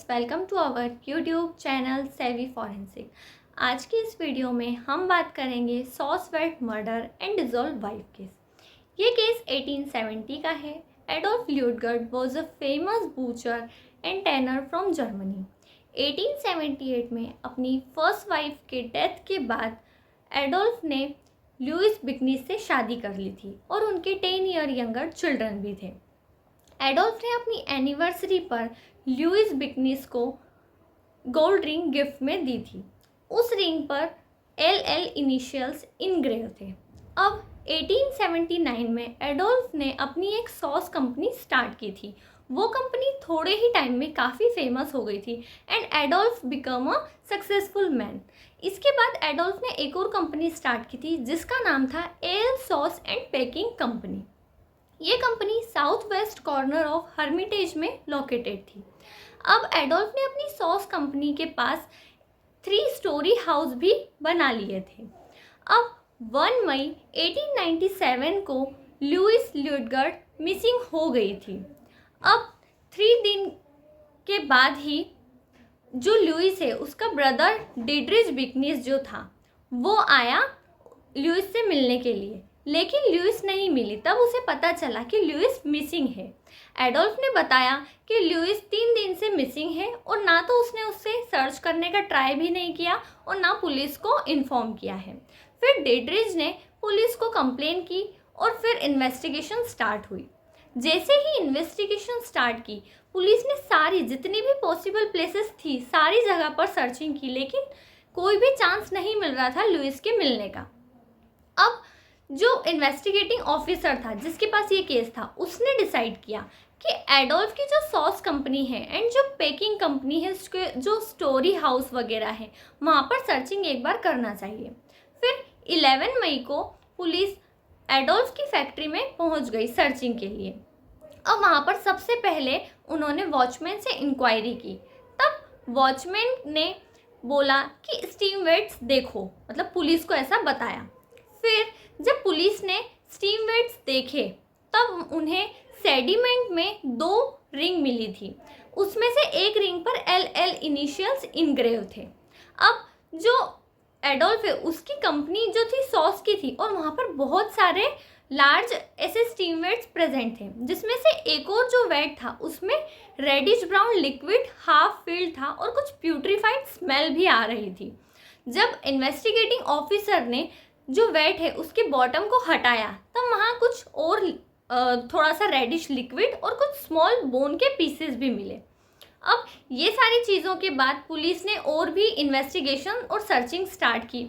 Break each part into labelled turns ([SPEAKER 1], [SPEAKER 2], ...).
[SPEAKER 1] Welcome to our YouTube channel Savvy Forensic. आज की इस वीडियो में हम बात करेंगे sausage vat murder and dissolve wife case. ये केस 1870 का है। Adolph Luetgert was a famous butcher and tanner from Germany. 1878 में अपनी फर्स्ट वाइफ के डेथ के बाद एडोल्फ ने लुइस बिकनीस से शादी कर ली थी और उनके 10 ईयर यंगर चिल्ड्रन भी थे। एडोल्फ ने अपनी एनिवर्सरी पर लुइस बिकनीस को गोल्ड रिंग गिफ्ट में दी थी। उस रिंग पर LL इनिशियल्स इनग्रेव थे। अब 1879 में एडोल्फ ने अपनी एक सॉस कंपनी स्टार्ट की थी। वो कंपनी थोड़े ही टाइम में काफ़ी फेमस हो गई थी and Adolf become a successful man. इसके बाद एडोल्फ ने एक और कंपनी स्टार्ट की थी जिसका नाम था L sausage and packing company. ये company south west corner of Hermitage में लोकेटेड थी। अब एडोल्फ ने अपनी सॉस कंपनी के पास 3 स्टोरी हाउस भी बना लिए थे। अब 1 मई 1897 को लुइस ल्यूटगर्ड मिसिंग हो गई थी। अब 3 दिन के बाद ही जो लुइस है उसका ब्रदर डिड्रिच बिकनीस जो था वो आया लुइस से मिलने के लिए, लेकिन लुइस नहीं मिली। तब उसे पता चला कि लुइस मिसिंग है। एडोल्फ ने बताया कि लुइस 3 दिन से मिसिंग है और ना तो उसने उससे सर्च करने का ट्राई भी नहीं किया और ना पुलिस को इन्फॉर्म किया है। फिर डेड्रिज ने पुलिस को कंप्लेन की और फिर इन्वेस्टिगेशन स्टार्ट हुई। जैसे ही इन्वेस्टिगेशन स्टार्ट की, पुलिस ने सारी जितनी भी पॉसिबल प्लेसेस थी सारी जगह पर सर्चिंग की, लेकिन कोई भी चांस नहीं मिल रहा था लुइस के मिलने का। अब जो इन्वेस्टिगेटिंग ऑफिसर था जिसके पास ये केस था उसने डिसाइड किया कि एडोल्फ की जो सॉस कंपनी है एंड जो पैकिंग कंपनी है उसके जो स्टोरी हाउस वगैरह है वहाँ पर सर्चिंग एक बार करना चाहिए। फिर 11 मई को पुलिस एडोल्फ की फैक्ट्री में पहुँच गई सर्चिंग के लिए। अब वहाँ पर सबसे पहले उन्होंने वॉचमैन से इंक्वायरी की। तब वॉचमैन ने बोला कि स्टीम वेट्स देखो, मतलब पुलिस को ऐसा बताया। फिर जब पुलिस ने स्टीम वेट्स देखे तब उन्हें सेडिमेंट में 2 रिंग मिली थी। उसमें से एक रिंग पर LL इनिशियल्स इनग्रेव थे। अब जो एडोल्फ है उसकी कंपनी जो थी सॉस की थी और वहाँ पर बहुत सारे लार्ज ऐसे स्टीम वेट्स प्रेजेंट थे, जिसमें से एक और जो वेट था उसमें reddish brown liquid half filled था और कुछ प्यूट्रीफाइड स्मेल भी आ रही थी। जब इन्वेस्टिगेटिंग ऑफिसर ने जो वेट है उसके बॉटम को हटाया तब वहाँ कुछ और थोड़ा सा रेडिश लिक्विड और कुछ स्मॉल बोन के पीसेस भी मिले। अब ये सारी चीज़ों के बाद पुलिस ने और भी इन्वेस्टिगेशन और सर्चिंग स्टार्ट की।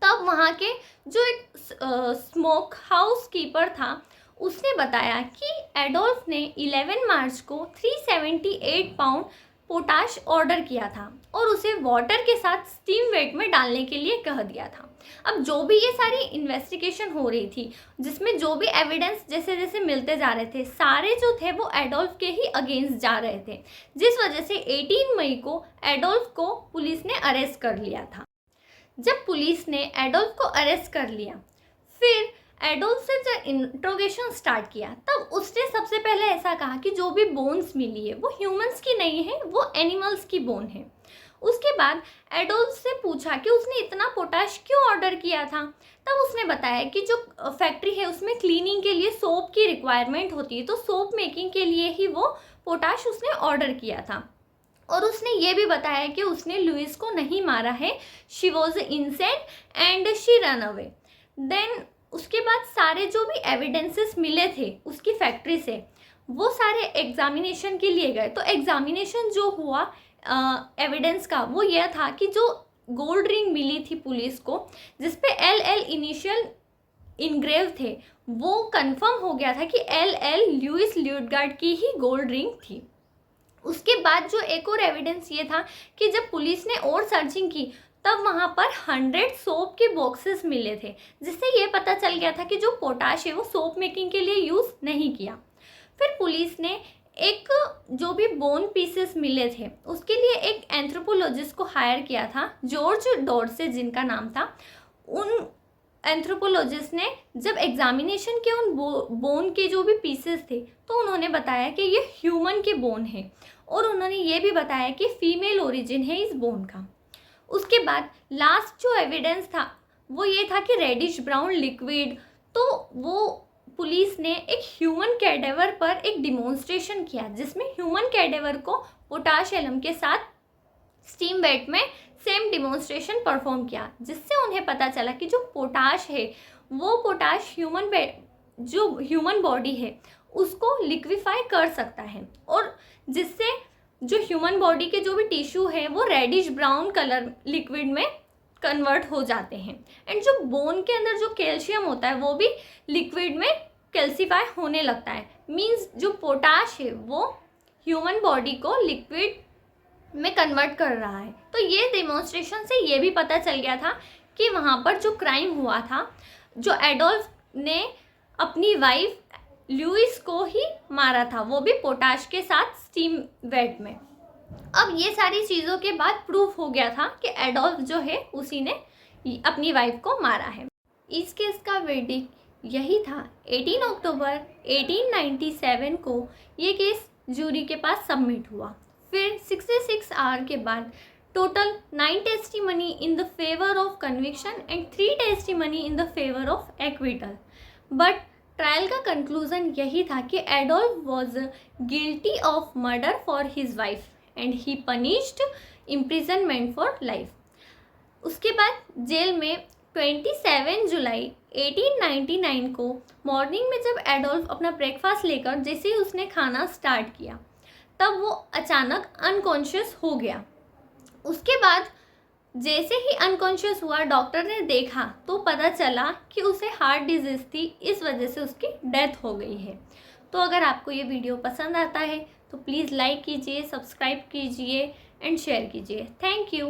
[SPEAKER 1] तब वहाँ के जो एक स्मोक हाउस कीपर था उसने बताया कि एडोल्फ ने 11 मार्च को 378 पाउंड पोटाश ऑर्डर किया था और उसे वाटर के साथ स्टीम वेट में डालने के लिए कह दिया था। अब जो भी ये सारी इन्वेस्टिगेशन हो रही थी जिसमें जो भी एविडेंस जैसे जैसे मिलते जा रहे थे सारे जो थे वो एडोल्फ के ही अगेंस्ट जा रहे थे, जिस वजह से 18 मई को एडोल्फ को पुलिस ने अरेस्ट कर लिया था। जब पुलिस ने एडोल्फ को अरेस्ट कर लिया फिर एडोल्फ से जब इंट्रोगेशन स्टार्ट किया तब उसने सबसे पहले ऐसा कहा कि जो भी बोन्स मिली है वो ह्यूमंस की नहीं है, वो एनिमल्स की बोन है। उसके बाद एडोल्फ से पूछा कि उसने इतना पोटाश क्यों ऑर्डर किया था। तब उसने बताया कि जो फैक्ट्री है उसमें क्लीनिंग के लिए सोप की रिक्वायरमेंट होती है, तो सोप मेकिंग के लिए ही वो पोटाश उसने ऑर्डर किया था। और उसने ये भी बताया कि उसने लुइस को नहीं मारा है, she was innocent and she run away. Then उसके बाद सारे जो भी एविडेंसेस मिले थे उसकी फैक्ट्री से वो सारे एग्जामिनेशन के लिए गए। तो एग्जामिनेशन जो हुआ एविडेंस का वो यह था कि जो गोल्ड रिंग मिली थी पुलिस को जिसपे LL इनिशियल इनग्रेव थे वो कंफर्म हो गया था कि LL लुइस ल्यूटगर्ड की ही गोल्ड रिंग थी। उसके बाद जो एक और एविडेंस ये था कि जब पुलिस ने और सर्चिंग की तब वहाँ पर 100 सोप के बॉक्सेस मिले थे, जिससे ये पता चल गया था कि जो पोटाश है वो सोप मेकिंग के लिए यूज़ नहीं किया। फिर पुलिस ने एक जो भी बोन पीसेस मिले थे उसके लिए एक एंथ्रोपोलॉजिस्ट को हायर किया था, जॉर्ज डॉर्से जिनका नाम था। उन एंथ्रोपोलॉजिस्ट ने जब एग्जामिनेशन किया उन बोन के जो भी पीसेस थे, तो उन्होंने बताया कि ये ह्यूमन के बोन है, और उन्होंने ये भी बताया कि फीमेल ओरिजिन है इस बोन का। उसके बाद लास्ट जो एविडेंस था वो ये था कि रेडिश ब्राउन लिक्विड, तो वो पुलिस ने एक ह्यूमन कैडेवर पर एक डिमॉन्स्ट्रेशन किया, जिसमें ह्यूमन कैडेवर को पोटाश एलम के साथ स्टीम वेट में सेम डिमॉन्स्ट्रेशन परफॉर्म किया, जिससे उन्हें पता चला कि जो पोटाश है वो पोटाश जो ह्यूमन बॉडी है उसको लिक्विफाई कर सकता है, और जिससे जो ह्यूमन बॉडी के जो भी टिश्यू है वो रेडिश ब्राउन कलर लिक्विड में कन्वर्ट हो जाते हैं। एंड जो बोन के अंदर जो कैल्शियम होता है वो भी लिक्विड में कैल्सीफाई होने लगता है। मींस जो पोटाश है वो ह्यूमन बॉडी को लिक्विड में कन्वर्ट कर रहा है। तो ये डेमोन्स्ट्रेशन से ये भी पता चल गया था कि वहाँ पर जो क्राइम हुआ था, जो एडोल्फ ने अपनी वाइफ लुइस को ही मारा था, वो भी पोटाश के साथ स्टीम वेट में। अब ये सारी चीज़ों के बाद प्रूफ हो गया था कि एडोल्फ जो है उसी ने अपनी वाइफ को मारा है। इस केस का वर्डिक्ट यही था। 18 अक्टूबर 1897 को ये केस जूरी के पास सबमिट हुआ। फिर 66 आवर के बाद total 9 testimony in the favour of conviction and 3 testimony in the favour of acquittal. But trial का कंक्लूजन यही था कि Adolf was guilty of murder for his wife and he punished imprisonment for life. उसके बाद jail में 27 जुलाई 1899 को morning में जब एडोल्फ अपना ब्रेकफास्ट लेकर जैसे ही उसने खाना स्टार्ट किया, तब वो अचानक अनकॉन्शियस हो गया। उसके बाद जैसे ही अनकॉन्शियस हुआ, डॉक्टर ने देखा तो पता चला कि उसे हार्ट डिजीज़ थी, इस वजह से उसकी डेथ हो गई है। तो अगर आपको ये वीडियो पसंद आता है तो प्लीज़ लाइक कीजिए, सब्सक्राइब कीजिए एंड शेयर कीजिए। Thank you.